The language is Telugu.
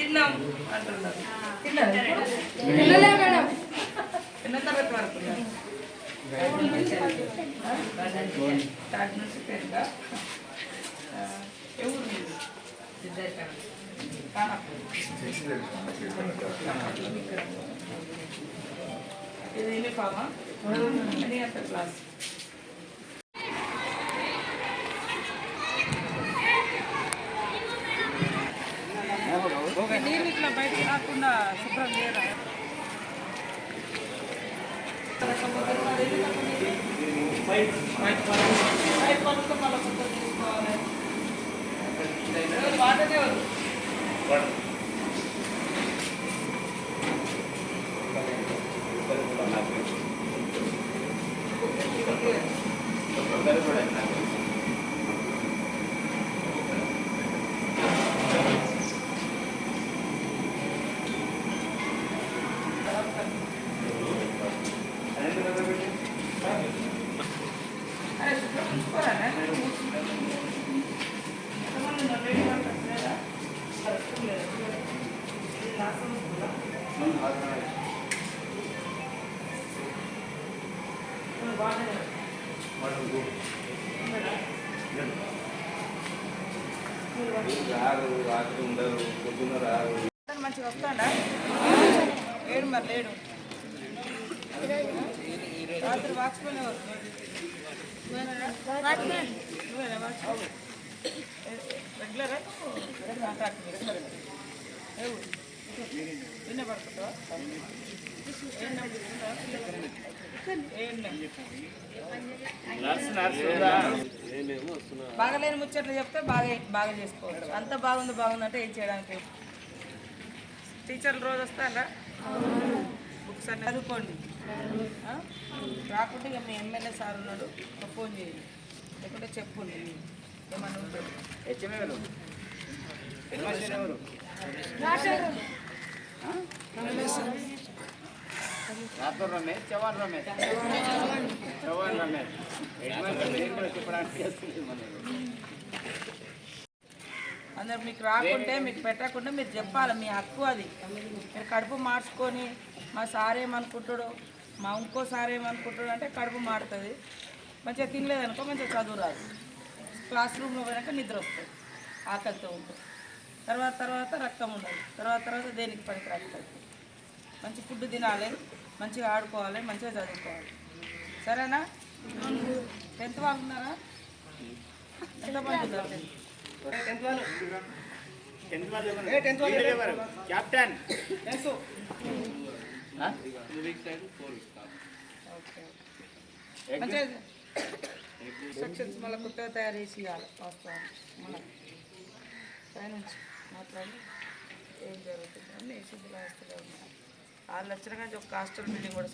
తిన్నాం అంటున్నారు. ఎన్నో తరగతి వరకు థర్డ్ నుంచి పెద్ద ఎవరు ఇది యూనిఫామా అని అంత క్లాస్ నీళ్ళు ఇట్లా బయటకు రాకుండా శుభ్రం చేయరా వాటనే మంచిగా వస్తాడా ఏడు మరి లేడు రాత్రి వాచ్మెన్ రెగ్యులరా కాంట్రాక్ట్ నిన్న పడుతుందా బాగాలేని ముచ్చట్లు చెప్తే బాగా చేసుకోవచ్చు. అంత బాగుందంటే ఏం చేయడానికి. టీచర్లు రోజు వస్తారా బుక్స్ అన్నీ చదువుకోండి. రాకుంటే ఇక మీ ఎమ్మెల్యే సార్ ఉన్నాడు ఫోన్ చేయండి, లేకుంటే చెప్పుండి ఏమన్నా ఉంటుంది. అందరు మీకు రాకుంటే మీకు పెట్టకుండా మీరు చెప్పాలి, మీ హక్కు అది. మీరు కడుపు మార్చుకొని మా సార్ ఏమనుకుంటాడు, మా ఇంకో సార్ ఏమనుకుంటాడు అంటే కడుపు మారుతుంది. మంచిగా తినలేదనుకో మంచిగా చదువు రాదు. క్లాస్ రూమ్లో పోయాక నిద్ర వస్తుంది, ఆకలితో ఉంటుంది. తర్వాత రక్తం ఉండదు. తర్వాత దేనికి పనికి రాస్తుంది. మంచి ఫుడ్ తినాలి, మంచిగా ఆడుకోవాలి, మంచిగా చదువుకోవాలి. సరేనా? 10th వాళ్ళు ఉన్నారా? ఎంతమంది ఉన్నారు? ఇన్స్ట్రక్షన్స్ మళ్ళీ కొత్తగా తయారు చేసి ఇవ్వాలి. వాస్తవాన్ని మనం పైనుంచి మాట్లాడి ఏం జరుగుతుంది అన్నీ సిద్ధులు వేస్తూనే ఉన్నారు. 6 లక్షల నుంచి ఒక హాస్టల్ బిల్డింగ్ కూడా